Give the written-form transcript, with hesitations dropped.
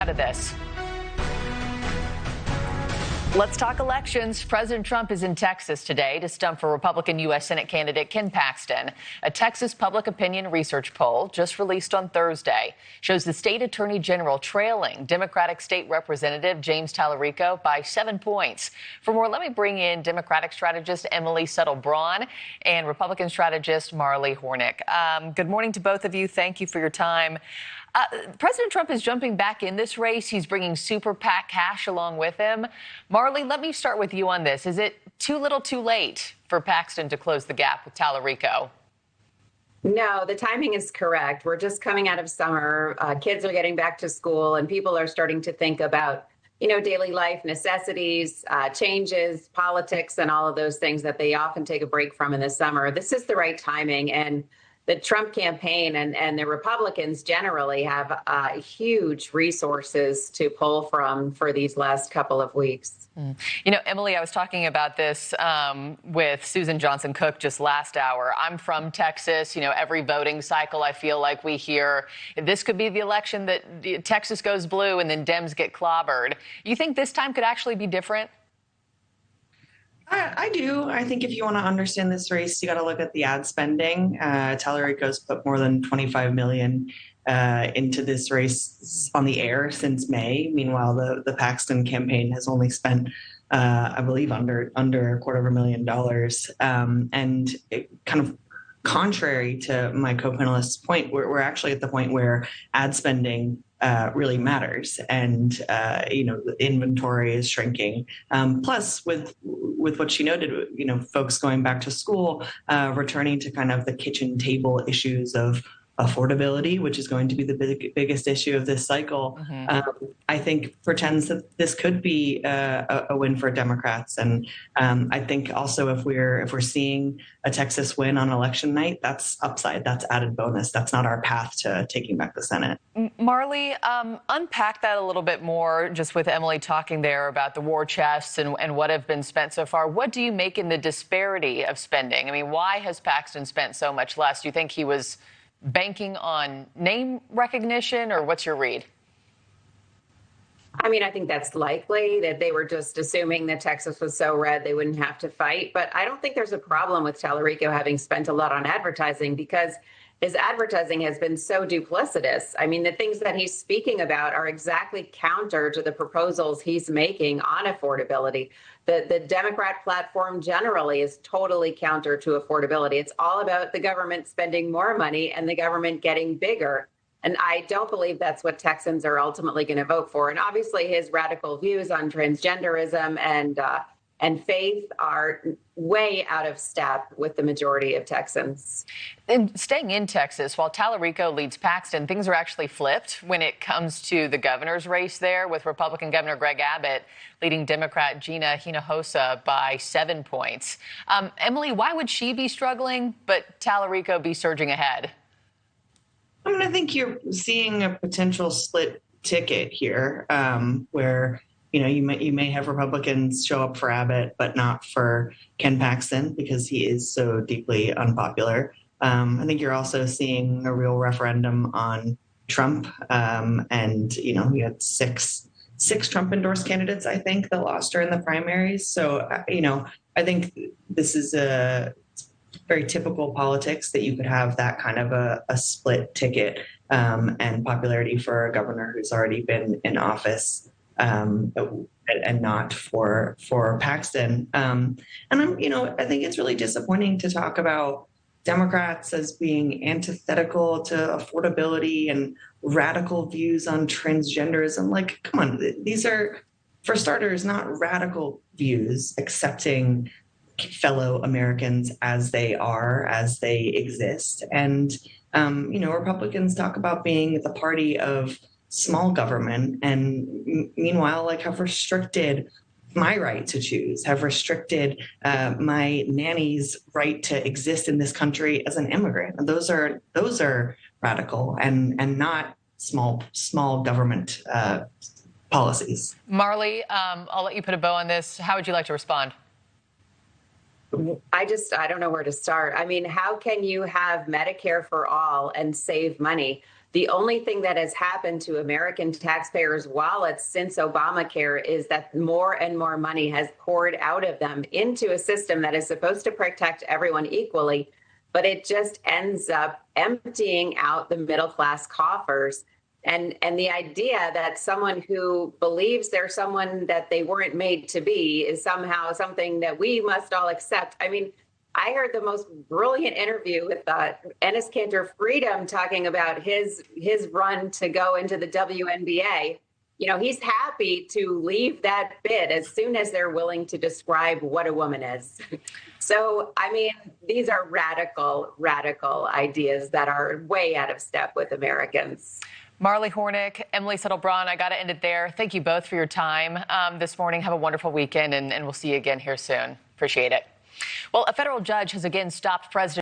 Out of this. Let's talk elections. President Trump is in Texas today to stump for Republican U.S. Senate candidate Ken Paxton. A Texas public opinion research poll just released on Thursday shows the state attorney general trailing Democratic State Representative James Tallarico by 7 points. For more, let me bring in Democratic strategist Emily Suttle Braun and Republican strategist Marley Hornick. Good morning to both of you. Thank you for your time. President Trump is jumping back in this race. He's bringing super PAC cash along with him. Marley, let me start with you on this. Is it too little too late for Paxton to close the gap with Tallarico? No, the timing is correct. We're just coming out of summer. Kids are getting back to school, and people are starting to think about, daily life necessities, changes, politics, and all of those things that they often take a break from in the summer. This is the right timing. And the Trump campaign and the Republicans generally have huge resources to pull from for these last couple of weeks. Emily, I was talking about this with Susan Johnson Cook just last hour. I'm from Texas. Every voting cycle, I feel like we hear this could be the election that Texas goes blue and then Dems get clobbered. You think this time could actually be different? I do. I think if you want to understand this race, you got to look at the ad spending. Tallarico's put more than $25 million into this race on the air since May. Meanwhile, the Paxton campaign has only spent, I believe, under $250,000. And it kind of contrary to my co-panelist's point, we're actually at the point where ad spending really matters, and the inventory is shrinking. Plus, with what she noted, folks going back to school, returning to kind of the kitchen table issues of affordability, which is going to be the biggest issue of this cycle, I think portends that this could be a win for Democrats. And I think also if we're seeing a Texas win on election night, that's upside, that's added bonus. That's not our path to taking back the Senate. Marley, unpack that a little bit more, just with Emily talking there about the war chests and what have been spent so far. What do you make in the disparity of spending? I mean, why has Paxton spent so much less? Do you think he was banking on name recognition, or what's your read? I mean, I think that's likely that they were just assuming that Texas was so red they wouldn't have to fight. But I don't think there's a problem with Tallarico having spent a lot on advertising, because his advertising has been so duplicitous. I mean, the things that he's speaking about are exactly counter to the proposals he's making on affordability. The Democrat platform generally is totally counter to affordability. It's all about the government spending more money and the government getting bigger. And I don't believe that's what Texans are ultimately going to vote for. And obviously his radical views on transgenderism and faith are way out of step with the majority of Texans. And staying in Texas, while Tallarico leads Paxton, things are actually flipped when it comes to the governor's race there, with Republican Governor Greg Abbott leading Democrat Gina Hinojosa by 7 points. Emily, why would she be struggling, but Tallarico be surging ahead? I mean, I think you're seeing a potential split ticket here, where you may have Republicans show up for Abbott, but not for Ken Paxton because he is so deeply unpopular. I think you're also seeing a real referendum on Trump, and you had six Trump endorsed candidates, I think, that lost her in the primaries. So I think this is a very typical politics that you could have that kind of a split ticket, and popularity for a governor who's already been in office. And not for Paxton. And I think it's really disappointing to talk about Democrats as being antithetical to affordability and radical views on transgenderism. Like, come on, these are, for starters, not radical views, accepting fellow Americans as they are, as they exist. And, Republicans talk about being the party of small government, and meanwhile, have restricted my right to choose, have restricted my nanny's right to exist in this country as an immigrant. And those are radical and not small government policies. Marley, I'll let you put a bow on this. How would you like to respond? I don't know where to start. I mean, how can you have Medicare for all and save money? The only thing that has happened to American taxpayers' wallets since Obamacare is that more and more money has poured out of them into a system that is supposed to protect everyone equally, but it just ends up emptying out the middle class coffers. And the idea that someone who believes they're someone that they weren't made to be is somehow something that we must all accept. I mean, I heard the most brilliant interview with Enes Kanter Freedom talking about his run to go into the WNBA. You know, he's happy to leave that bid as soon as they're willing to describe what a woman is. So, I mean, these are radical ideas that are way out of step with Americans. Marley Hornick, Emily Suttle Braun, I got to end it there. Thank you both for your time this morning. Have a wonderful weekend, and we'll see you again here soon. Appreciate it. Well, a federal judge has again stopped President